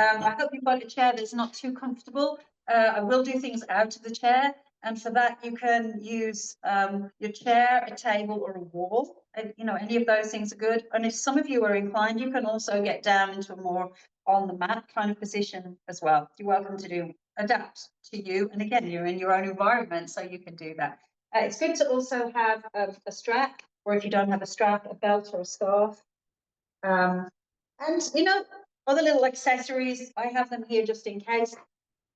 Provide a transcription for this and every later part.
I hope you've got a chair that's not too comfortable. I will do things out of the chair, and for that you can use your chair, a table, or a wall. You know, any of those things are good. And if some of you are inclined, you can also get down into a more on the mat kind of position as well. You're welcome to adapt to you. And again, you're in your own environment, so you can do that. It's good to also have a strap, or if you don't have a strap, a belt or a scarf. And, you know, other little accessories, I have them here just in case.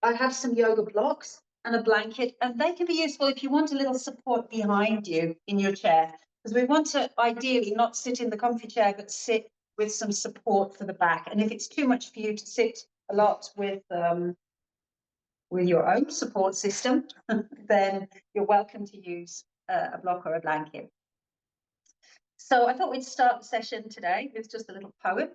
I have some yoga blocks and a blanket, and they can be useful if you want a little support behind you in your chair, because we want to ideally not sit in the comfy chair, but sit with some support for the back. And if it's too much for you to sit a lot with your own support system, then you're welcome to use a block or a blanket. So I thought we'd start the session today with just a little poem.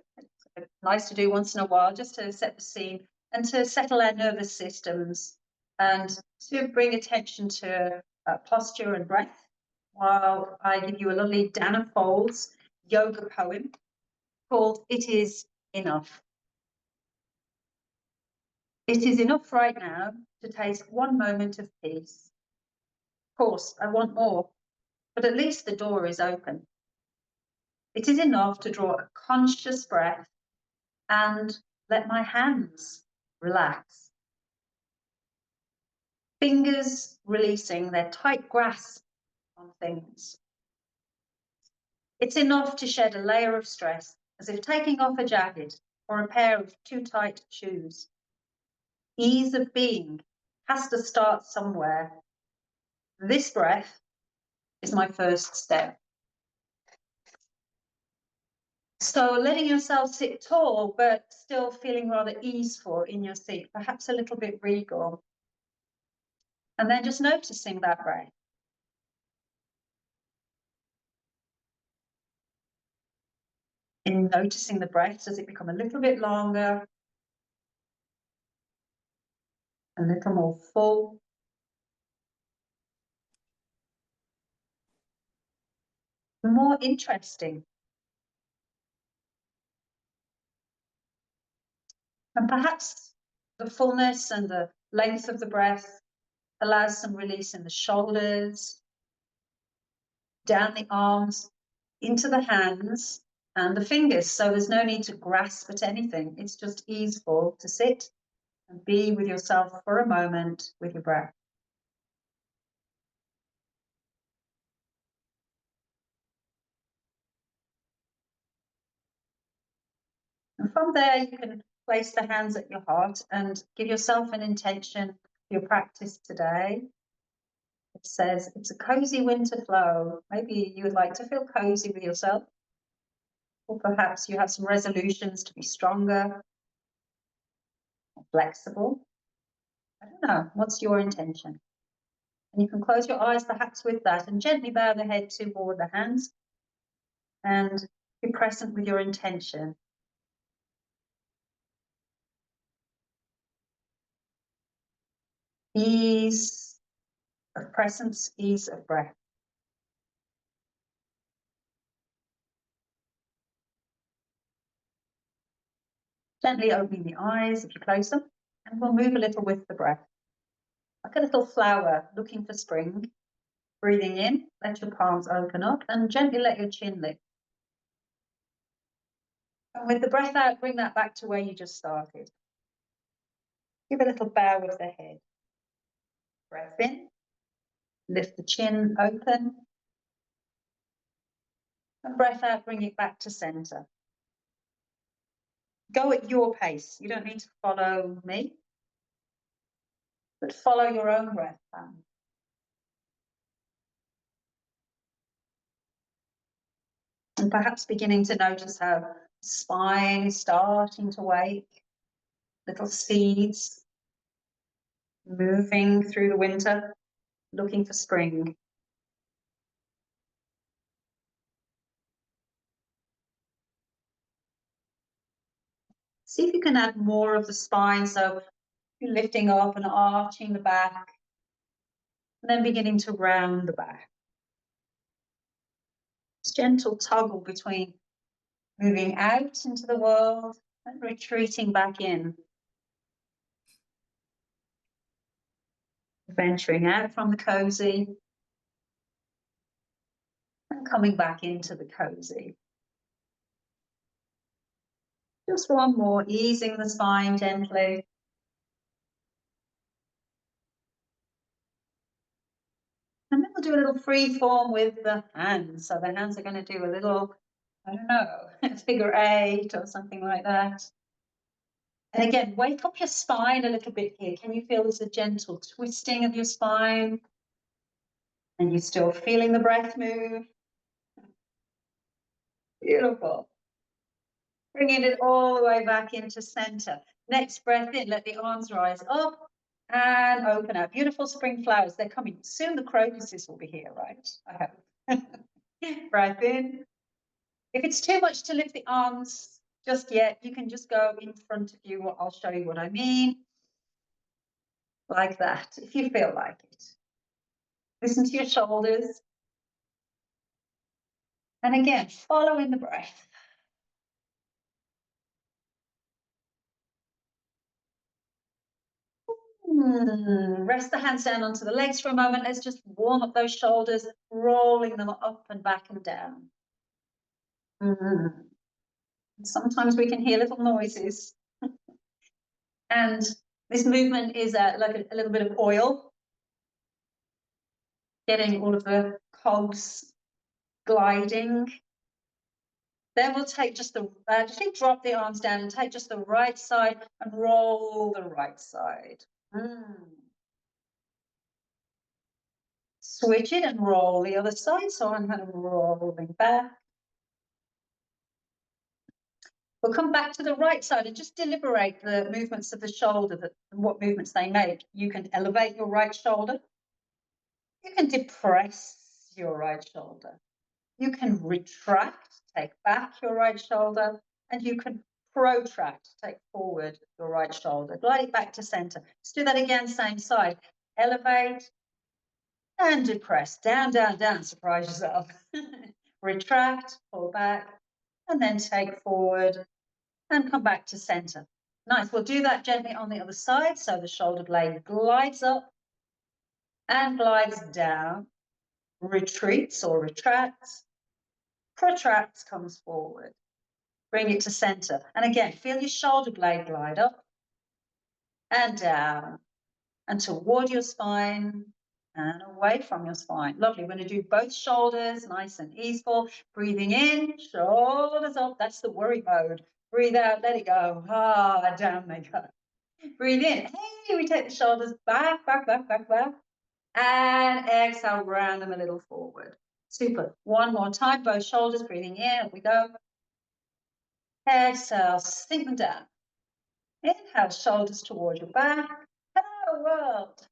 It's nice to do once in a while, just to set the scene and to settle our nervous systems and to bring attention to posture and breath, while I give you a lovely Dana Folds yoga poem called It Is Enough. It is enough right now to taste one moment of peace. Of course, I want more, but at least the door is open. It is enough to draw a conscious breath and let my hands relax. Fingers releasing their tight grasp on things. It's enough to shed a layer of stress, as if taking off a jacket or a pair of too tight shoes. Ease of being has to start somewhere. This breath is my first step. So letting yourself sit tall, but still feeling rather easeful in your seat, perhaps a little bit regal. And then just noticing that breath. In noticing the breath, does it become a little bit longer? A little more full? More interesting? And perhaps the fullness and the length of the breath allows some release in the shoulders, down the arms, into the hands and the fingers. So there's no need to grasp at anything. It's just easeful to sit and be with yourself for a moment with your breath. And from there, you can place the hands at your heart and give yourself an intention for your practice today. It says, it's a cozy winter flow. Maybe you would like to feel cozy with yourself. Or perhaps you have some resolutions to be stronger, flexible. I don't know. What's your intention? And you can close your eyes perhaps with that and gently bow the head toward the hands and be present with your intention. Ease of presence, ease of breath. Gently opening the eyes if you close them, and we'll move a little with the breath. Like a little flower looking for spring. Breathing in, let your palms open up and gently let your chin lift. And with the breath out, bring that back to where you just started. Give a little bow of the head. Breath in, lift the chin open. And breath out, bring it back to center. Go at your pace. You don't need to follow me, but follow your own breath pattern. And perhaps beginning to notice how the spine is starting to wake, little seeds moving through the winter, looking for spring. See if you can add more of the spine, so you're lifting up and arching the back, and then beginning to round the back. This gentle toggle between moving out into the world and retreating back in. Venturing out from the cozy and coming back into the cozy. Just one more, easing the spine gently. And then we'll do a little free form with the hands. So the hands are going to do a little, I don't know, figure 8 or something like that. And again, wake up your spine a little bit here. Can you feel there's a gentle twisting of your spine? And you're still feeling the breath move. Beautiful. Bringing it all the way back into center. Next breath in, let the arms rise up and open out. Beautiful spring flowers, they're coming. Soon the crocuses will be here, right? I hope. Breath in. If it's too much to lift the arms just yet, you can just go in front of you. I'll show you what I mean. Like that, if you feel like it. Listen to your shoulders. And again, follow in the breath. Rest the hands down onto the legs for a moment. Let's just warm up those shoulders, rolling them up and back and down. Sometimes we can hear little noises. And this movement is like a little bit of oil, getting all of the cogs gliding. Then we'll take just the, just drop the arms down and take just the right side and roll the right side. Switch it and roll the other side. So I'm kind of rolling back. We'll come back to the right side and just deliberate the movements of the shoulder, what movements they make. You can elevate your right shoulder. You can depress your right shoulder. You can retract, take back your right shoulder, and you can protract, take forward your right shoulder. Glide it back to center. Let's do that again, same side. Elevate and depress. Down, down, down. Surprise yourself. Retract, pull back, and then take forward and come back to center. Nice. We'll do that gently on the other side. So the shoulder blade glides up and glides down, retreats or retracts, protracts, comes forward. Bring it to center. And again, feel your shoulder blade glide up and down and toward your spine and away from your spine. Lovely. We're going to do both shoulders, nice and easeful. Breathing in, shoulders up. That's the worry mode. Breathe out, let it go. Ah, down they go. Breathe in. Hey, we take the shoulders back, back, back, back, back. And exhale, round them a little forward. Super. One more time, both shoulders, breathing in, up we go. Exhale, sink them down. Inhale, shoulders toward your back. Hello, world.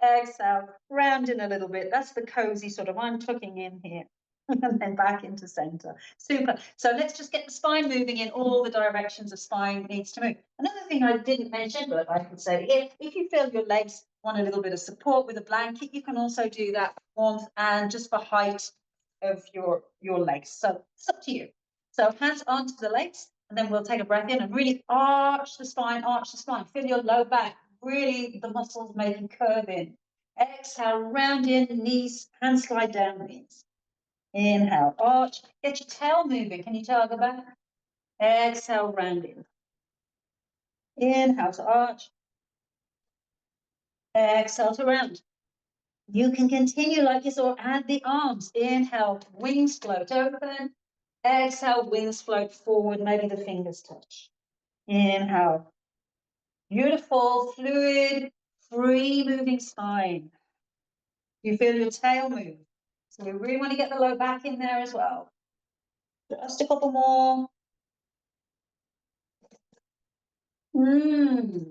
Exhale, round in a little bit. That's the cozy sort of, I'm tucking in here. And then back into center. Super. So let's just get the spine moving in all the directions the spine needs to move. Another thing I didn't mention, but I could say, if you feel your legs want a little bit of support with a blanket, you can also do that for warmth and just for height of your legs. So it's up to you. So hands onto the legs, and then we'll take a breath in and really arch the spine, arch the spine. Feel your low back, really the muscles making curve in. Exhale, round in, knees, hands slide down, knees. Inhale, arch. Get your tail moving. Can you tail go back? Exhale, round in. Inhale to arch. Exhale to round. You can continue like this or add the arms. Inhale, wings float open. Exhale, wings float forward. Maybe the fingers touch. Inhale. Beautiful, fluid, free moving spine. You feel your tail move. So we really want to get the low back in there as well. Just a couple more.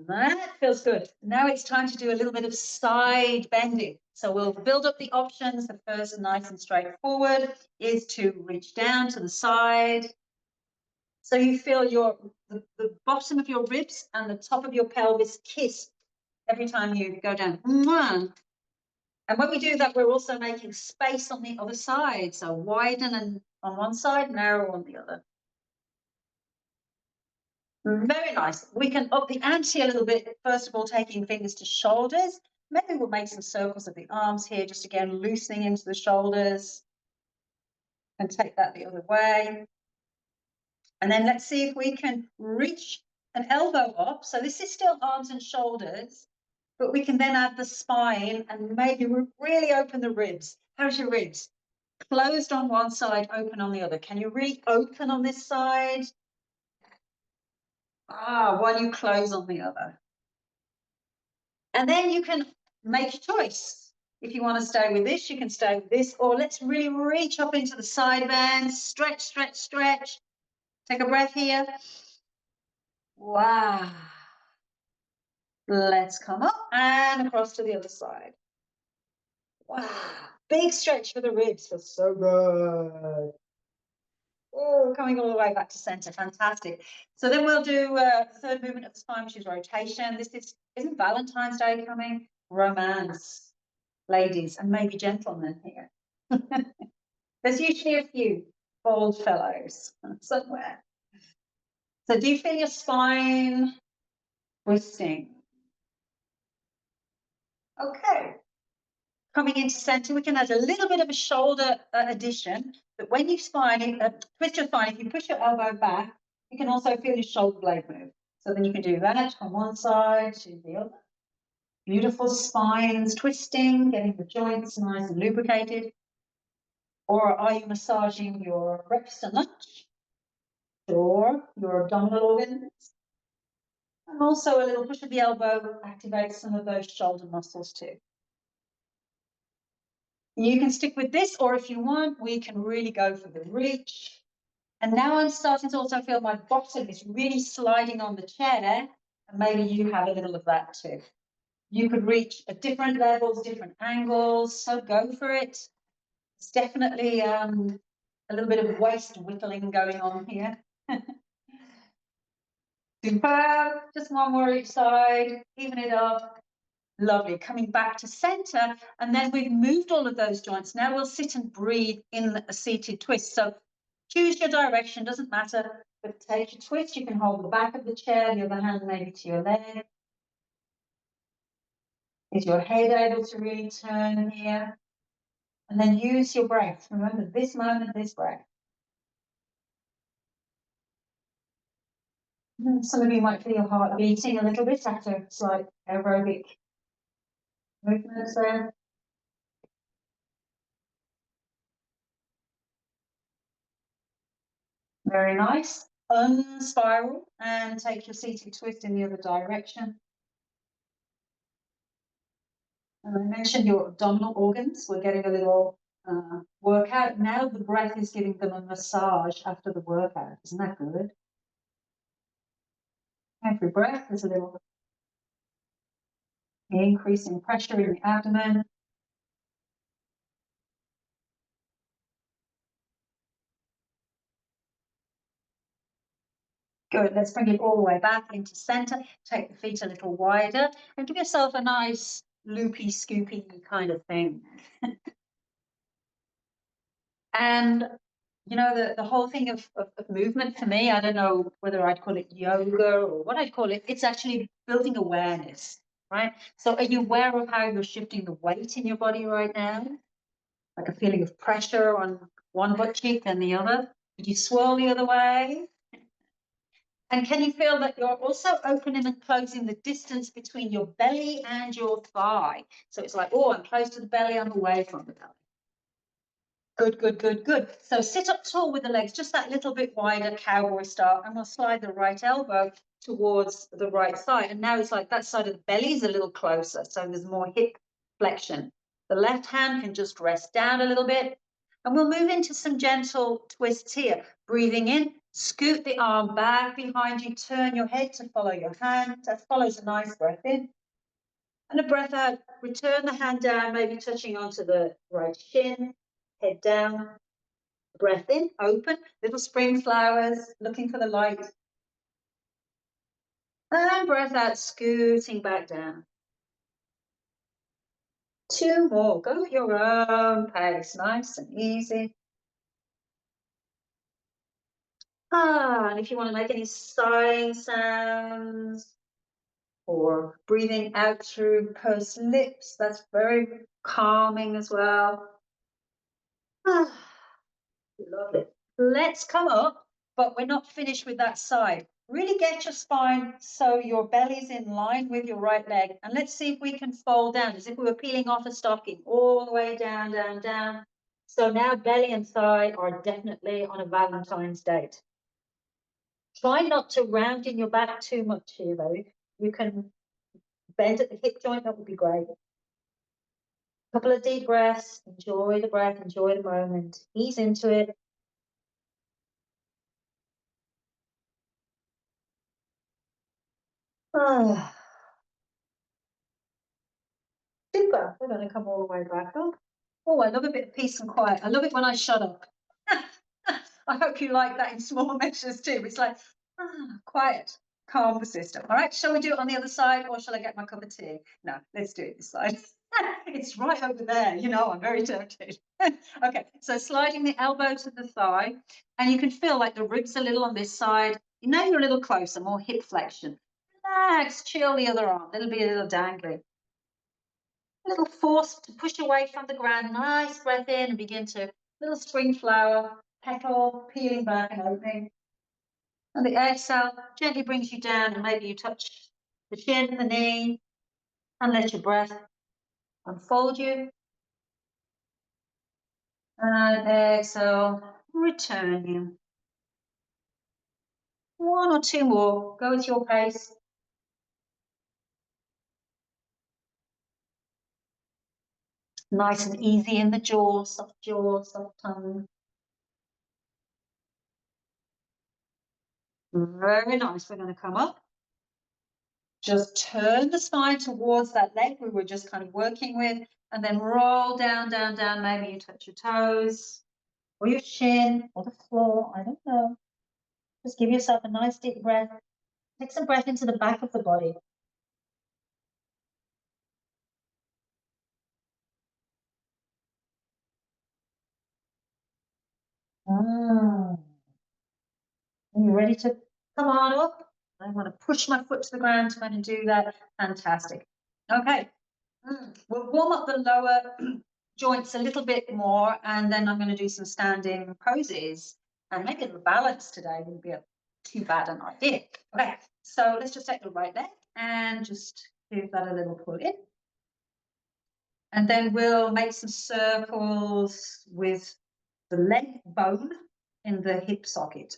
That feels good. Now it's time to do a little bit of side bending. So we'll build up the options. The first, nice and straightforward, is to reach down to the side. So you feel the bottom of your ribs and the top of your pelvis kiss every time you go down. And when we do that, we're also making space on the other side. So widen on one side, narrow on the other. Very nice. We can up the ante a little bit. First of all, taking fingers to shoulders. Maybe we'll make some circles of the arms here, just again, loosening into the shoulders. And take that the other way. And then let's see if we can reach an elbow up. So this is still arms and shoulders, but we can then add the spine and maybe really open the ribs. How's your ribs? Closed on one side, open on the other. Can you really open on this side? While you close on the other. And then you can make a choice. If you want to stay with this, you can stay with this, or let's really reach up into the side bends, stretch, stretch, stretch. Take a breath here. Wow. Let's come up and across to the other side. Wow. Big stretch for the ribs. Feels so good. Oh, coming all the way back to center. Fantastic. So then we'll do the third movement of the spine, which is rotation. Isn't Valentine's Day coming? Romance, ladies, and maybe gentlemen here. There's usually a few bald fellows somewhere. So do you feel your spine twisting? Okay. Coming into center, we can add a little bit of a shoulder addition, but when you twist your spine, if you push your elbow back, you can also feel your shoulder blade move. So then you can do that on one side to the other. Beautiful spines twisting, getting the joints nice and lubricated. Or are you massaging your rectus and lunge? Or your abdominal organs? And also a little push of the elbow activates some of those shoulder muscles too. You can stick with this, or if you want, we can really go for the reach. And now I'm starting to also feel my bottom is really sliding on the chair, and maybe you have a little of that too. You could reach at different levels, different angles, so go for it. It's definitely a little bit of waist whittling going on here. Superb. Just one more each side, even it up. Lovely. Coming back to center, and then we've moved all of those joints. Now we'll sit and breathe in a seated twist. So choose your direction, doesn't matter, but take your twist. You can hold the back of the chair, the other hand maybe to your leg. Is your head able to really turn here? And then use your breath. Remember this moment, this breath. Some of you might feel your heart beating a little bit after slight aerobic movements there. Very nice. Unspiral and take your seated twist in the other direction. And I mentioned your abdominal organs. We're getting a little workout. Now the breath is giving them a massage after the workout. Isn't that good? Every breath is a little increase in pressure in the abdomen. Good. Let's bring it all the way back into center. Take the feet a little wider and give yourself a nice loopy, scoopy kind of thing. And you know, the whole thing of movement for me, I don't know whether I'd call it yoga or what I'd call it. It's actually building awareness, right? So are you aware of how you're shifting the weight in your body right now? Like a feeling of pressure on one butt cheek than the other? Did you swirl the other way? And can you feel that you're also opening and closing the distance between your belly and your thigh? So it's like, oh, I'm close to the belly, I'm away from the belly. Good, good, good, good. So sit up tall with the legs just that little bit wider, cowboy style, and we'll slide the right elbow towards the right thigh. And now it's like that side of the belly is a little closer, so there's more hip flexion. The left hand can just rest down a little bit. And we'll move into some gentle twists here. Breathing in, scoot the arm back behind you, turn your head to follow your hand. That follows a nice breath in. And a breath out, return the hand down, maybe touching onto the right shin. Head down, breath in, open, little spring flowers, looking for the light. And breath out, scooting back down. Two more, go at your own pace, nice and easy. And if you want to make any sighing sounds or breathing out through pursed lips, that's very calming as well. Lovely. Let's come up, but we're not finished with that side. Really get your spine so your belly's in line with your right leg. And let's see if we can fold down as if we were peeling off a stocking all the way down, down, down. So now belly and thigh are definitely on a Valentine's date. Try not to round in your back too much here, though. You can bend at the hip joint, that would be great. Couple of deep breaths, enjoy the breath, enjoy the moment, ease into it. Ah. Super. We're going to come all the way back up. Oh, I love a bit of peace and quiet. I love it when I shut up. I hope you like that in small measures too. It's like, quiet, calm the system. All right, shall we do it on the other side or shall I get my cup of tea? No, let's do it this side. It's right over there. You know, I'm very tempted. Okay, so sliding the elbow to the thigh, and you can feel like the ribs a little on this side. Now you're a little closer, more hip flexion. Relax, chill the other arm. It'll be a little dangly. A little force to push away from the ground. Nice breath in and begin to little spring flower, petal peeling back and opening. And the exhale gently brings you down and maybe you touch the shin, the knee, and let your breath unfold you. And exhale, return you. One or two more. Go at your pace. Nice and easy in the jaw, soft tongue. Very nice. We're going to come up. Just turn the spine towards that leg we were just kind of working with, and then roll down, down, down. Maybe you touch your toes or your shin or the floor. I don't know. Just give yourself a nice deep breath. Take some breath into the back of the body. Are you ready to come on up? I want to push my foot to the ground to kind of do that. Fantastic. Okay. We'll warm up the lower joints a little bit more, and then I'm going to do some standing poses and make it a balance today. Wouldn't be too bad an idea. Okay, so let's just take the right leg and just give that a little pull in. And then we'll make some circles with the leg bone in the hip socket.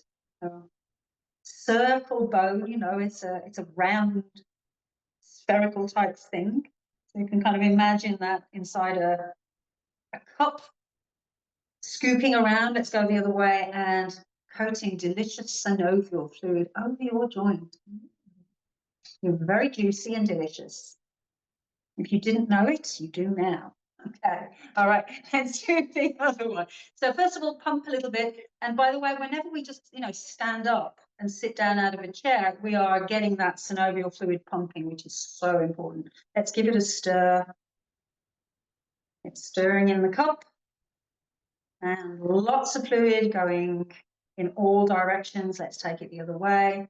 Circle bone, you know, it's a round spherical type thing. So you can kind of imagine that inside a cup, scooping around, let's go the other way, and coating delicious synovial fluid over your joint. You're very juicy and delicious. If you didn't know it, you do now. Okay, all right, let's do the other one. So first of all, pump a little bit. And by the way, whenever we just, stand up and sit down out of a chair, we are getting that synovial fluid pumping, which is so important. Let's give it a stir. It's stirring in the cup. And lots of fluid going in all directions. Let's take it the other way.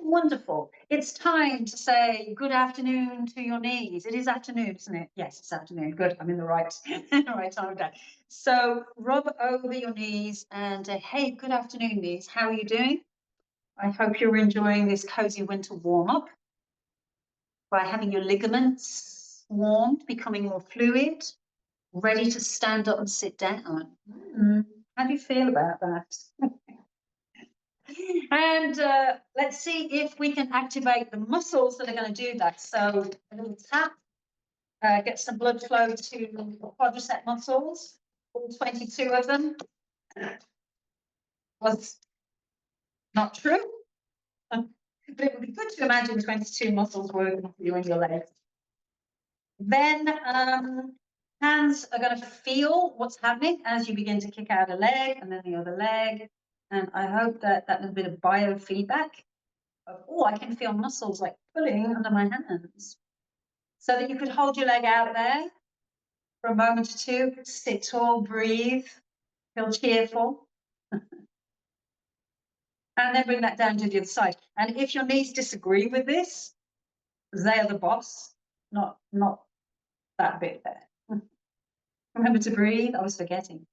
Wonderful. It's time to say good afternoon to your knees. It is afternoon, isn't it? Yes, it's afternoon. Good. I'm in the right, right time of day. So rub over your knees and hey, good afternoon, knees. How are you doing? I hope you're enjoying this cozy winter warm-up by having your ligaments warmed, becoming more fluid, ready to stand up and sit down. How do you feel about that? And let's see if we can activate the muscles that are going to do that. So a little tap, get some blood flow to the quadricep muscles, all 22 of them. Was not true, but it would be good to imagine 22 muscles working for you in your legs. Then hands are going to feel what's happening as you begin to kick out a leg and then the other leg. And I hope that little bit of biofeedback of, oh, I can feel muscles like pulling under my hands. So that you could hold your leg out there for a moment or two, sit tall, breathe, feel cheerful. And then bring that down to the other side. And if your knees disagree with this, they are the boss, not that bit there. Remember to breathe. I was forgetting.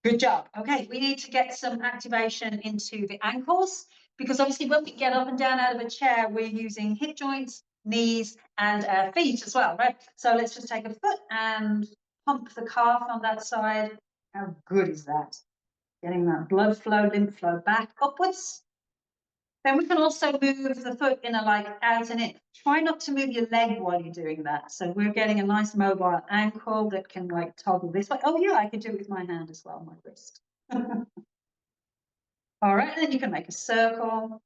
Good job. Okay, we need to get some activation into the ankles, because obviously when we get up and down out of a chair, we're using hip joints, knees, and feet as well, right? So let's just take a foot and pump the calf on that side. How good is that? Getting that blood flow, lymph flow back upwards. Then we can also move the foot in a like out and in. Try not to move your leg while you're doing that. So we're getting a nice mobile ankle that can like toggle this way. Oh yeah, I can do it with my hand as well, my wrist. All right, and then you can make a circle.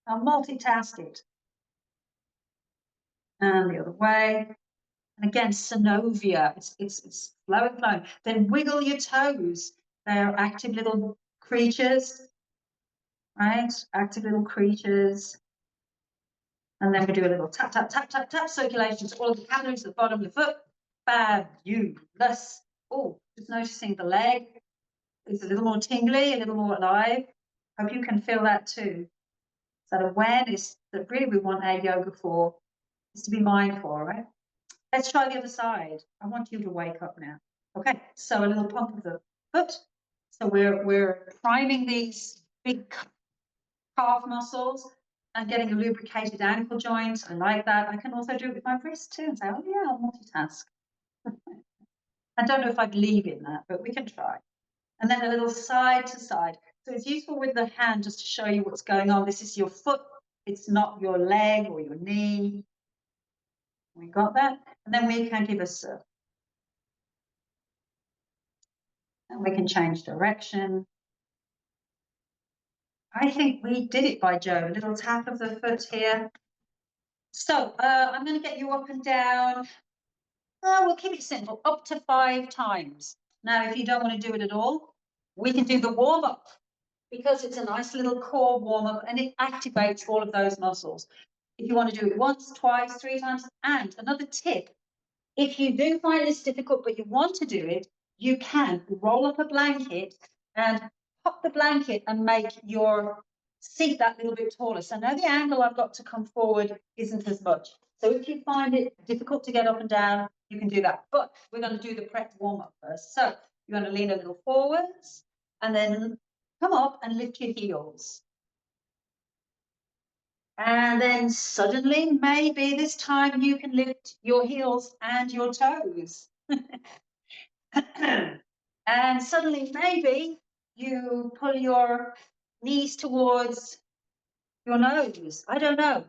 I'll multitask it. And the other way. And again, synovia, it's flowing, flowing. Then wiggle your toes. They're active little creatures, right? Active little creatures. And then we do a little tap, tap, tap, tap, tap circulation to all of the calories at the bottom of the foot. Fabulous. Oh, just noticing the leg is a little more tingly, a little more alive. Hope you can feel that too. That awareness that really we want our yoga for is to be mindful, right? Let's try the other side. I want you to wake up now. Okay, so a little pump of the foot. So we're priming these big calf muscles and getting a lubricated ankle joint. I like that. I can also do it with my wrist too and say, oh yeah, I'll multitask. I don't know if I believe in that, but we can try. And then a little side to side. So it's useful with the hand just to show you what's going on. This is your foot. It's not your leg or your knee. We got that? And then we can give a circle. And we can change direction. I think we did it by Joe. A little tap of the foot here. So I'm going to get you up and down. We'll keep it simple, up to 5 times. Now, if you don't want to do it at all, we can do the warm-up, because it's a nice little core warm-up and it activates all of those muscles. If you want to do it once, twice, 3 times. And another tip, if you do find this difficult but you want to do it, you can roll up a blanket and pop the blanket and make your seat that little bit taller. So now the angle I've got to come forward isn't as much. So if you find it difficult to get up and down, you can do that. But we're going to do the prep warm-up first. So you're going to lean a little forwards and then come up and lift your heels. And then suddenly, maybe this time you can lift your heels and your toes. And suddenly, maybe you pull your knees towards your nose. I don't know.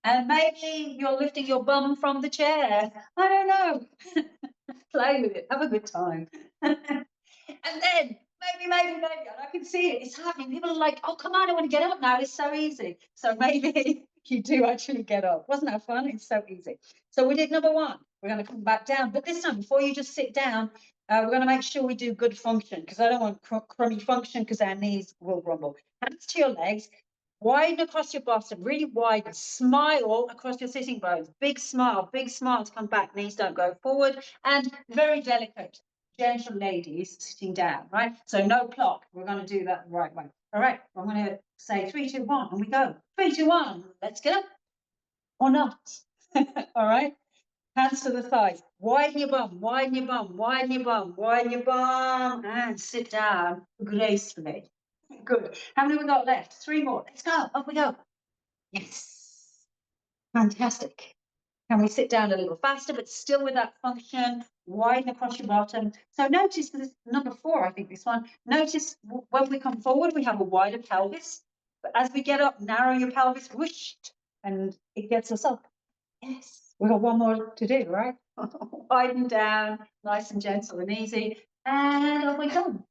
And maybe you're lifting your bum from the chair. I don't know. Play with it. Have a good time. And then maybe, and I can see it. It's happening. People are like, oh, come on, I want to get up now. It's so easy. So maybe you do actually get up. Wasn't that fun? It's so easy. So we did number 1. We're going to come back down. But this time, before you just sit down, we're going to make sure we do good function, because I don't want crummy function, because our knees will rumble. Hands to your legs. Widen across your bottom, really wide. Smile across your sitting bones. Big smile to come back. Knees don't go forward. And very delicate, gentle ladies sitting down, right? So no plop. We're going to do that the right way. All right, I'm going to say 3, 2, 1, and we go. 3, 2, 1. Let's get up. Or not. All right. Hands to the thighs. Widen your bum, widen your bum, widen your bum, widen your bum, and sit down gracefully. Good. How many we got left? 3 more. Let's go. Up we go. Yes. Fantastic. Can we sit down a little faster, but still with that function, widen across your bottom. So notice this number 4, I think this one. Notice when we come forward, we have a wider pelvis. But as we get up, narrow your pelvis, whoosh, and it gets us up. Yes. We've got 1 more to do, right? Widen down, nice and gentle and easy. And up we come.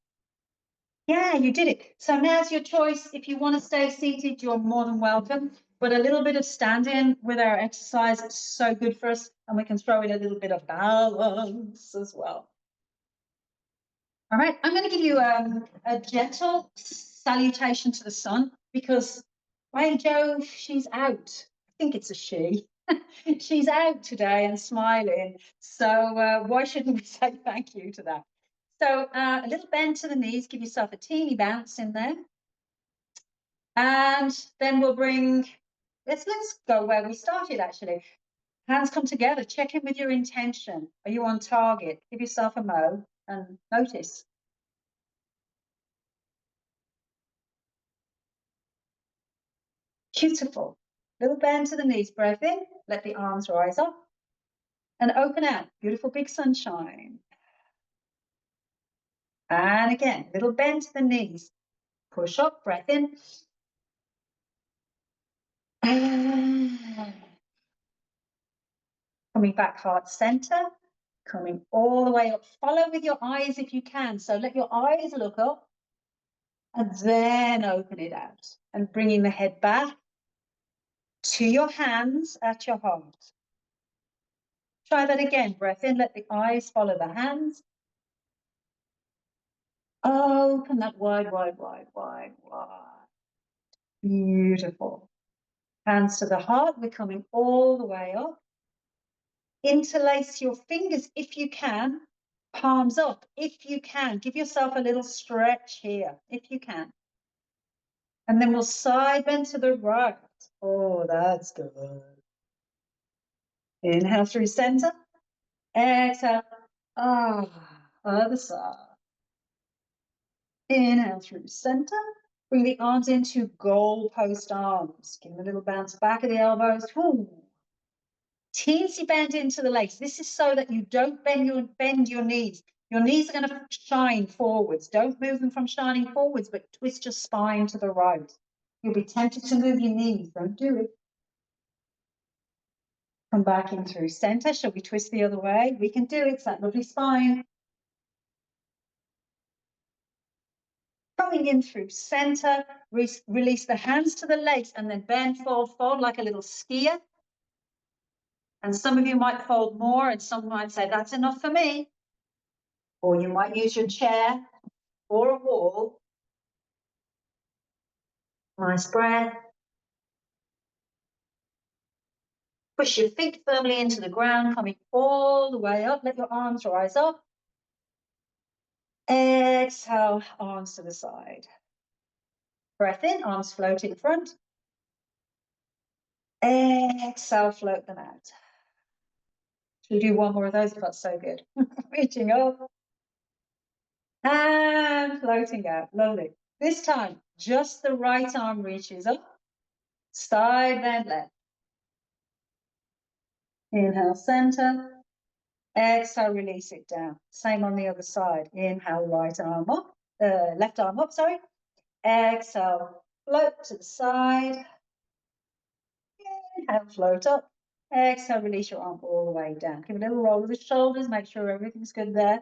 Yeah, you did it. So now's your choice. If you want to stay seated, you're more than welcome. But a little bit of standing with our exercise is so good for us. And we can throw in a little bit of balance as well. All right, I'm going to give you a gentle salutation to the sun, because, hey, Joe, she's out. I think it's a she. She's out today and smiling. So why shouldn't we say thank you to that? So a little bend to the knees, give yourself a teeny bounce in there. And then we'll bring, let's go where we started actually. Hands come together, check in with your intention. Are you on target? Give yourself a mo and notice. Beautiful. Little bend to the knees, breath in, let the arms rise up and open out. Beautiful big sunshine. And again, little bend to the knees. Push up, breath in. Coming back, heart center. Coming all the way up. Follow with your eyes if you can. So let your eyes look up and then open it out. And bringing the head back to your hands at your heart. Try that again. Breath in, let the eyes follow the hands. Open that wide, wide, wide, wide, wide. Beautiful. Hands to the heart. We're coming all the way up. Interlace your fingers if you can. Palms up if you can. Give yourself a little stretch here if you can. And then we'll side bend to the right. Oh, that's good. Inhale through center. Exhale. Other side. Inhale through center. Bring the arms into goalpost arms. Give them a little bounce back of the elbows. Ooh. Teensy bend into the legs. This is so that you don't bend your knees. Your knees are going to shine forwards. Don't move them from shining forwards, but twist your spine to the right. You'll be tempted to move your knees. Don't do it. Come back in through center. Shall we twist the other way? We can do it. It's that lovely spine. Coming in through center. Release the hands to the legs and then bend, fold, fold like a little skier. And some of you might fold more and some might say, that's enough for me. Or you might use your chair or a wall. Nice breath. Push your feet firmly into the ground, coming all the way up. Let your arms rise up. Exhale, arms to the side. Breath in, arms float in front. Exhale, float them out. Should we do one more of those? It felt so good. Reaching up. And floating out. Lovely. This time, just the right arm reaches up. Side bend left. Inhale, center. Exhale, release it down. Same on the other side. Inhale, right arm up. Left arm up, sorry. Exhale, float to the side. Inhale, float up. Exhale, release your arm all the way down. Give a little roll with the shoulders. Make sure everything's good there.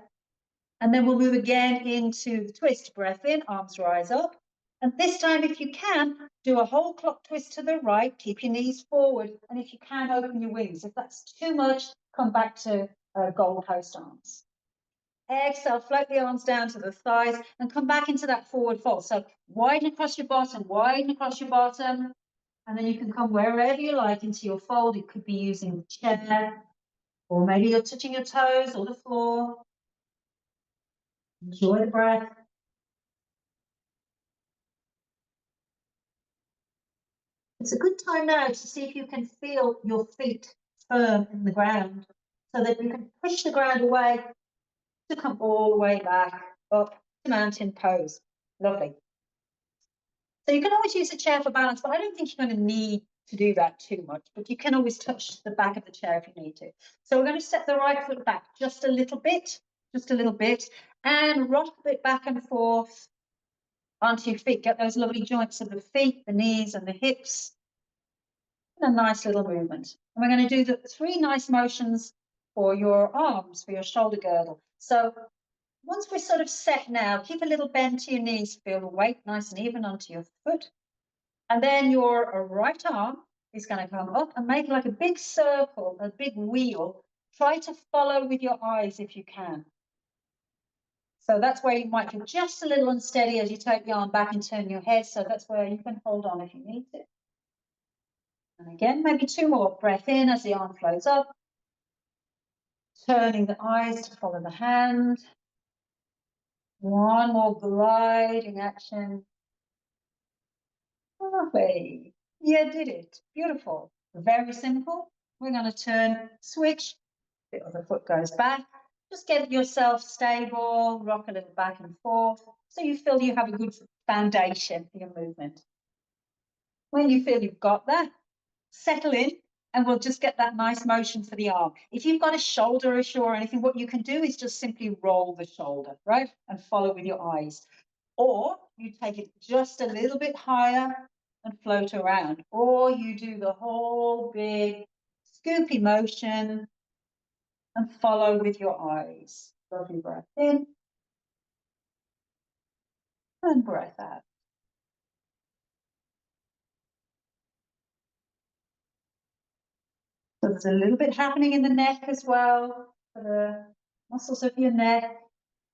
And then we'll move again into the twist. Breath in, arms rise up. And this time, if you can, do a whole clock twist to the right. Keep your knees forward. And if you can, open your wings. If that's too much, come back to goalpost arms. Exhale, float the arms down to the thighs and come back into that forward fold. So widen across your bottom, widen across your bottom. And then you can come wherever you like into your fold. It could be using the chair, or maybe you're touching your toes or the floor. Enjoy the breath. It's a good time now to see if you can feel your feet firm in the ground so that you can push the ground away to come all the way back up to mountain pose. Lovely. So you can always use a chair for balance, but I don't think you're going to need to do that too much, but you can always touch the back of the chair if you need to. So we're going to step the right foot back just a little bit, and rock a bit back and forth onto your feet. Get those lovely joints of the feet, the knees and the hips. And a nice little movement. And we're going to do the 3 nice motions for your arms, for your shoulder girdle. So once we're sort of set now, keep a little bend to your knees, feel the weight nice and even onto your foot. And then your right arm is going to come up and make like a big circle, a big wheel. Try to follow with your eyes if you can. So that's where you might feel just a little unsteady as you take the arm back and turn your head. So that's where you can hold on if you need to. And again, maybe 2 more. Breath in as the arm floats up. Turning the eyes to follow the hand. 1 more gliding action. Lovely. You did it. Beautiful. Very simple. We're going to turn, switch. The other foot goes back. Just get yourself stable, rock a little back and forth, so you feel you have a good foundation for your movement. When you feel you've got that, settle in, and we'll just get that nice motion for the arm. If you've got a shoulder issue or anything, what you can do is just simply roll the shoulder, right? And follow with your eyes. Or you take it just a little bit higher and float around. Or you do the whole big scoopy motion and follow with your eyes. Lovely breath in and breath out. So there's a little bit happening in the neck as well, for the muscles of your neck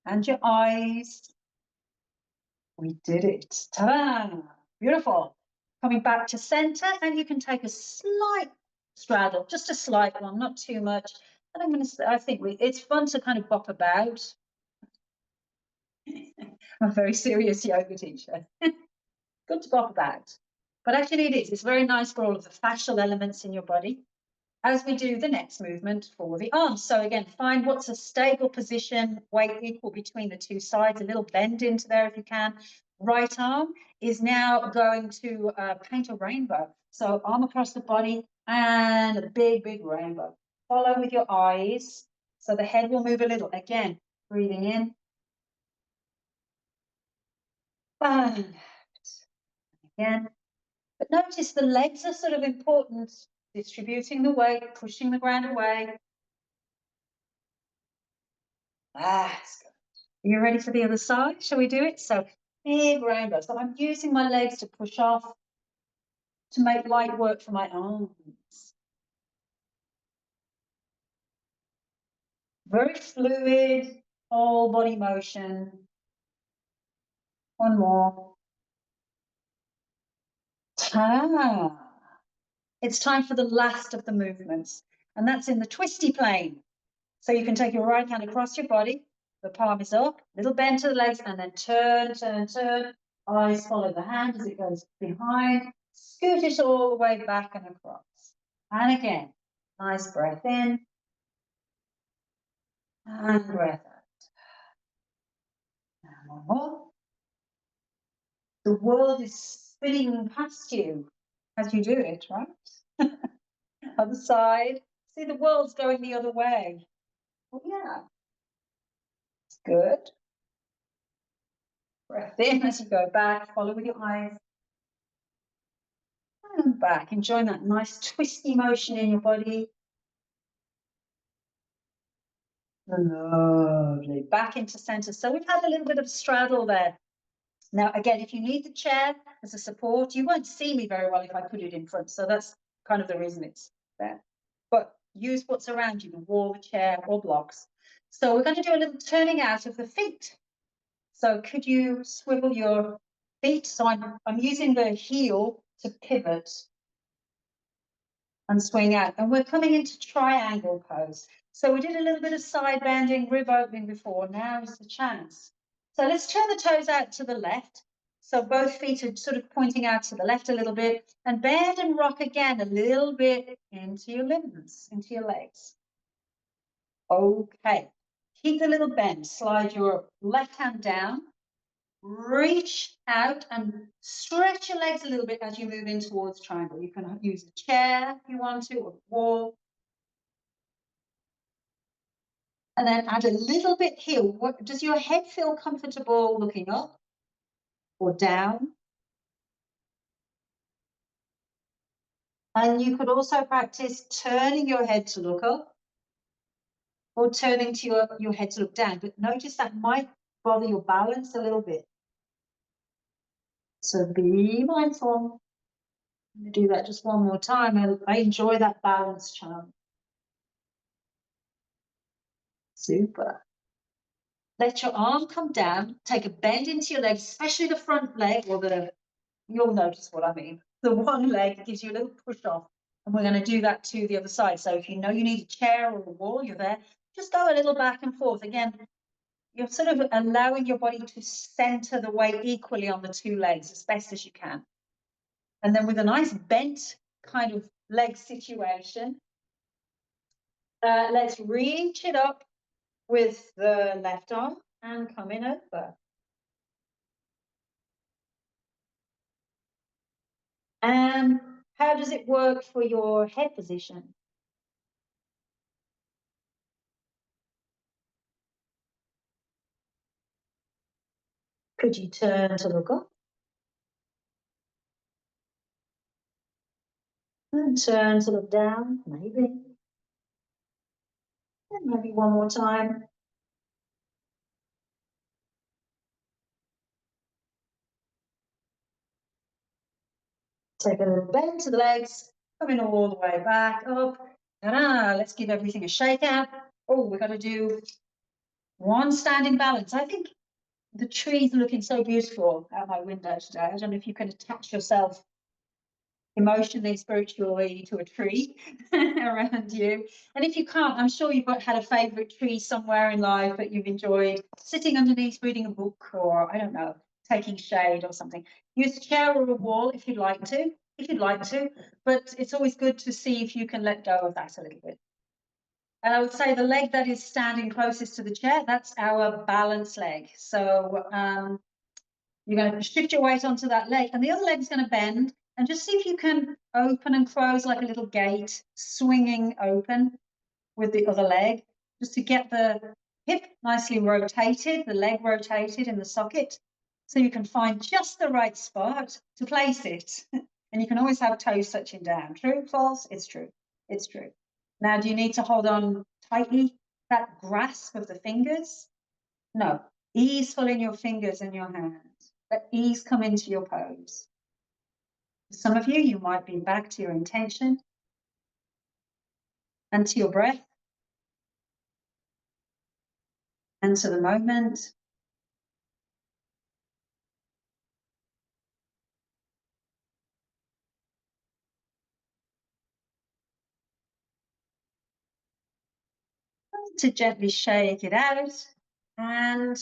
and your eyes. We did it. Ta-da! Beautiful. Coming back to center, and you can take a slight straddle, just a slight one, not too much. And I'm going to, I think it's fun to kind of bop about. I'm a very serious yoga teacher. Good to bop about. But actually it is. It's very nice for all of the fascial elements in your body as we do the next movement for the arms. So again, find what's a stable position, weight equal between the two sides, a little bend into there if you can. Right arm is now going to paint a rainbow. So arm across the body and a big, big rainbow. Follow with your eyes. So the head will move a little. Again, breathing in. And again. But notice the legs are sort of important, distributing the weight, pushing the ground away. That's good. Are you ready for the other side? Shall we do it? So big rainbow. So I'm using my legs to push off to make light work for my arms. Very fluid, whole body motion. One more. Ta-da! It's time for the last of the movements, and that's in the twisty plane. So you can take your right hand across your body, the palm is up, little bend to the legs, and then turn, turn, turn. Eyes follow the hand as it goes behind. Scoot it all the way back and across. And again, nice breath in. And breath out. And one more. The world is spinning past you as you do it, right? Other side. See, the world's going the other way. Well, yeah. It's good. Breath in as you go back, follow with your eyes. And back, enjoying that nice twisty motion in your body. Lovely. Back into center. So we've had a little bit of straddle there. Now, again, if you need the chair as a support, you won't see me very well if I put it in front. So that's kind of the reason it's there. But use what's around you, the wall, the chair, or blocks. So we're going to do a little turning out of the feet. So could you swivel your feet? So I'm using the heel to pivot and swing out. And we're coming into triangle pose. So we did a little bit of side bending, rib opening before. Now is the chance. So let's turn the toes out to the left. So both feet are sort of pointing out to the left a little bit. And bend and rock again a little bit into your limbs, into your legs. Okay. Keep the little bend. Slide your left hand down. Reach out and stretch your legs a little bit as you move in towards triangle. You can use a chair if you want to, or a wall. And then add a little bit here. What, does your head feel comfortable looking up or down? And you could also practice turning your head to look up or turning to your head to look down. But notice that might bother your balance a little bit. So be mindful. I'm going to do that just one more time. I enjoy that balance challenge. Super. Let your arm come down, take a bend into your leg, especially the front leg, or you'll notice what I mean. The one leg gives you a little push off, and we're going to do that to the other side. So if you know you need a chair or a wall, you're there, just go a little back and forth. Again, you're sort of allowing your body to center the weight equally on the two legs as best as you can. And then with a nice bent kind of leg situation, let's reach it up with the left arm and come in over. And how does it work for your head position? Could you turn to look up? And turn to look down, maybe. And maybe one more time. Take a little bend to the legs, coming all the way back up. Ta-da! Let's give everything a shake out. Oh, we've got to do one standing balance. I think the trees are looking so beautiful out my window today. I don't know if you can attach yourself emotionally, spiritually to a tree around you. And if you can't, I'm sure you've had a favorite tree somewhere in life that you've enjoyed sitting underneath, reading a book, or I don't know, taking shade or something. Use a chair or a wall if you'd like to, but it's always good to see if you can let go of that a little bit. And I would say the leg that is standing closest to the chair, that's our balance leg. So you're going to shift your weight onto that leg, and the other leg is going to bend. And just see if you can open and close like a little gate, swinging open with the other leg, just to get the hip nicely rotated, the leg rotated in the socket, so you can find just the right spot to place it. And you can always have toes touching down. True, false? It's true. It's true. Now, do you need to hold on tightly, that grasp of the fingers? No. Easeful in your fingers and your hands. Let ease come into your pose. For some of you, you might be back to your intention and to your breath and to the moment. To gently shake it out, and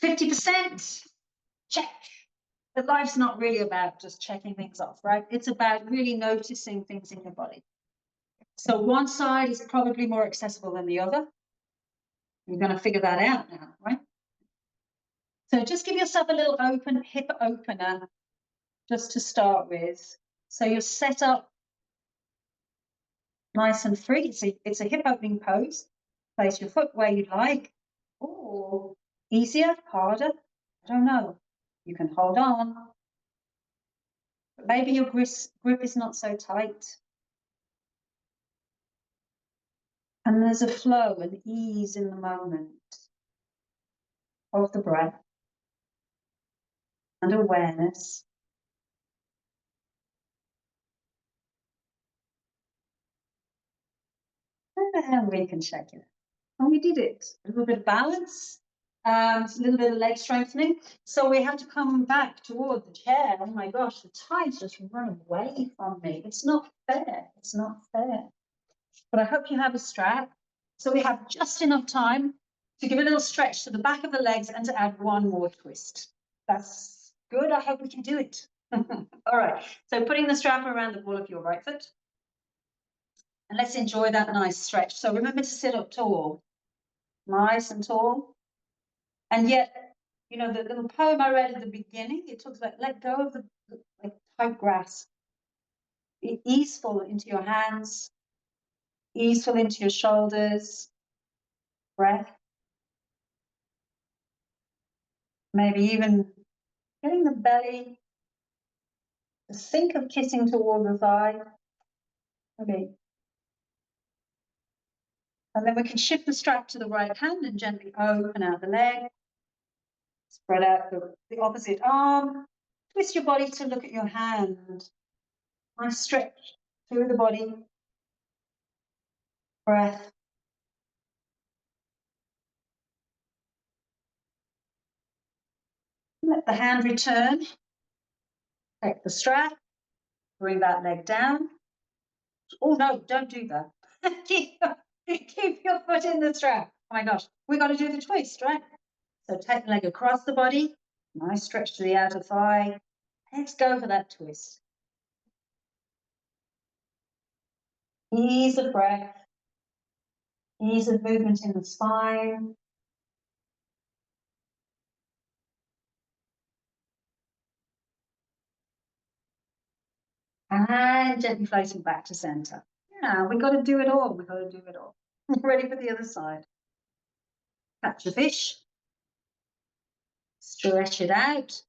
50%, check. But life's not really about just checking things off, right? It's about really noticing things in your body. So one side is probably more accessible than the other. You're going to figure that out now, right? So just give yourself a little open hip opener just to start with. So you're set up nice and free. It's a hip opening pose. Place your foot where you'd like. Or easier, harder, I don't know. You can hold on. But maybe your grip is not so tight. And there's a flow and ease in the moment of the breath and awareness. And we can check it. And we did it. A little bit of balance, a little bit of leg strengthening. So we have to come back toward the chair. Oh my gosh, the tide's just run away from me. It's not fair. It's not fair. But I hope you have a strap. So we have just enough time to give a little stretch to the back of the legs and to add one more twist. That's good. I hope we can do it. All right. So putting the strap around the ball of your right foot. And let's enjoy that nice stretch. So remember to sit up tall, nice and tall. And yet, you know, the little poem I read at the beginning, it talks about let go of the like, tight grasp. Be easeful into your hands, easeful into your shoulders, breath. Maybe even getting the belly to think of kissing toward the thigh. Okay. And then we can shift the strap to the right hand and gently open out the leg. Spread out the opposite arm. Twist your body to look at your hand. Nice stretch through the body. Breath. Let the hand return. Take the strap. Bring that leg down. Oh no, don't do that. keep your foot in the strap. Oh my gosh, we got to do the twist, right? So take the leg across the body. Nice stretch to the outer thigh. Let's go for that twist. Ease of breath, ease of movement in the spine. And gently floating back to center. Yeah, we got to do it all. We got to do it all. Ready for the other side. Catch a fish. Stretch it out.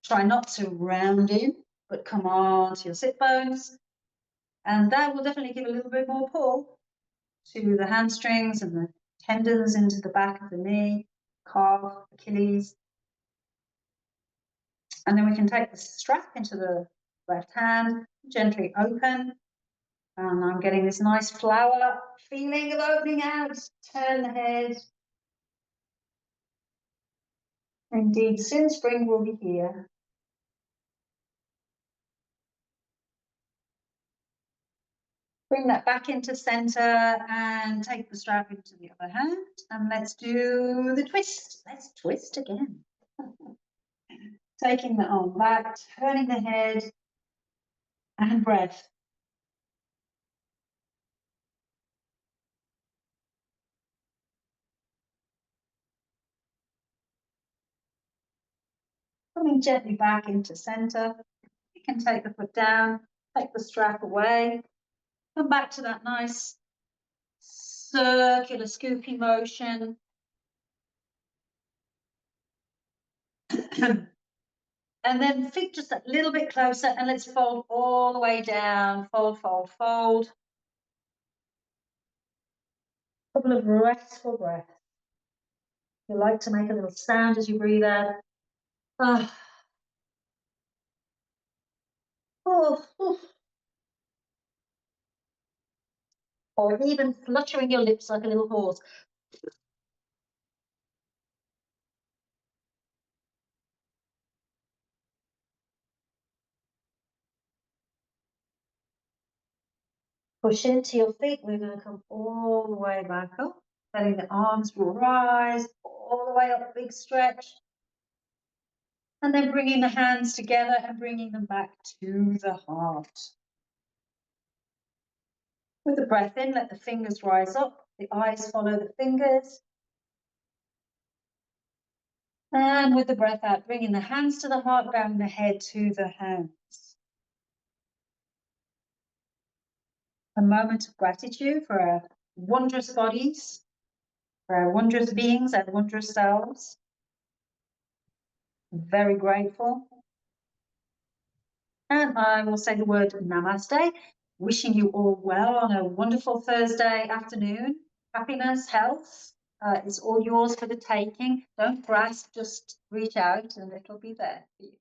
Try not to round in, but come on to your sit bones. And that will definitely give a little bit more pull to the hamstrings and the tendons into the back of the knee, calf, Achilles. And then we can take the strap into the left hand, gently open. And I'm getting this nice flower feeling of opening out. Turn the head. Indeed, soon spring will be here. Bring that back into center and take the strap into the other hand. And let's do the twist. Let's twist again. Taking the arm back, turning the head, and breath. Coming gently back into center. You can take the foot down, take the strap away, come back to that nice circular scoopy motion. And then feet just a little bit closer, and let's fold all the way down. Fold, fold, fold. A couple of restful breaths. You like to make a little sound as you breathe out. Oh, oh, oh. Or even fluttering your lips like a little horse. Push into your feet. We're going to come all the way back up, letting the arms rise all the way up, big stretch. And then bringing the hands together and bringing them back to the heart. With the breath in, let the fingers rise up, the eyes follow the fingers. And with the breath out, bringing the hands to the heart, bowing the head to the hands. A moment of gratitude for our wondrous bodies, for our wondrous beings, our wondrous selves. Very grateful. And I will say the word namaste, wishing you all well on a wonderful Thursday afternoon. Happiness, health, is all yours for the taking. Don't grasp, just reach out and it'll be there for you.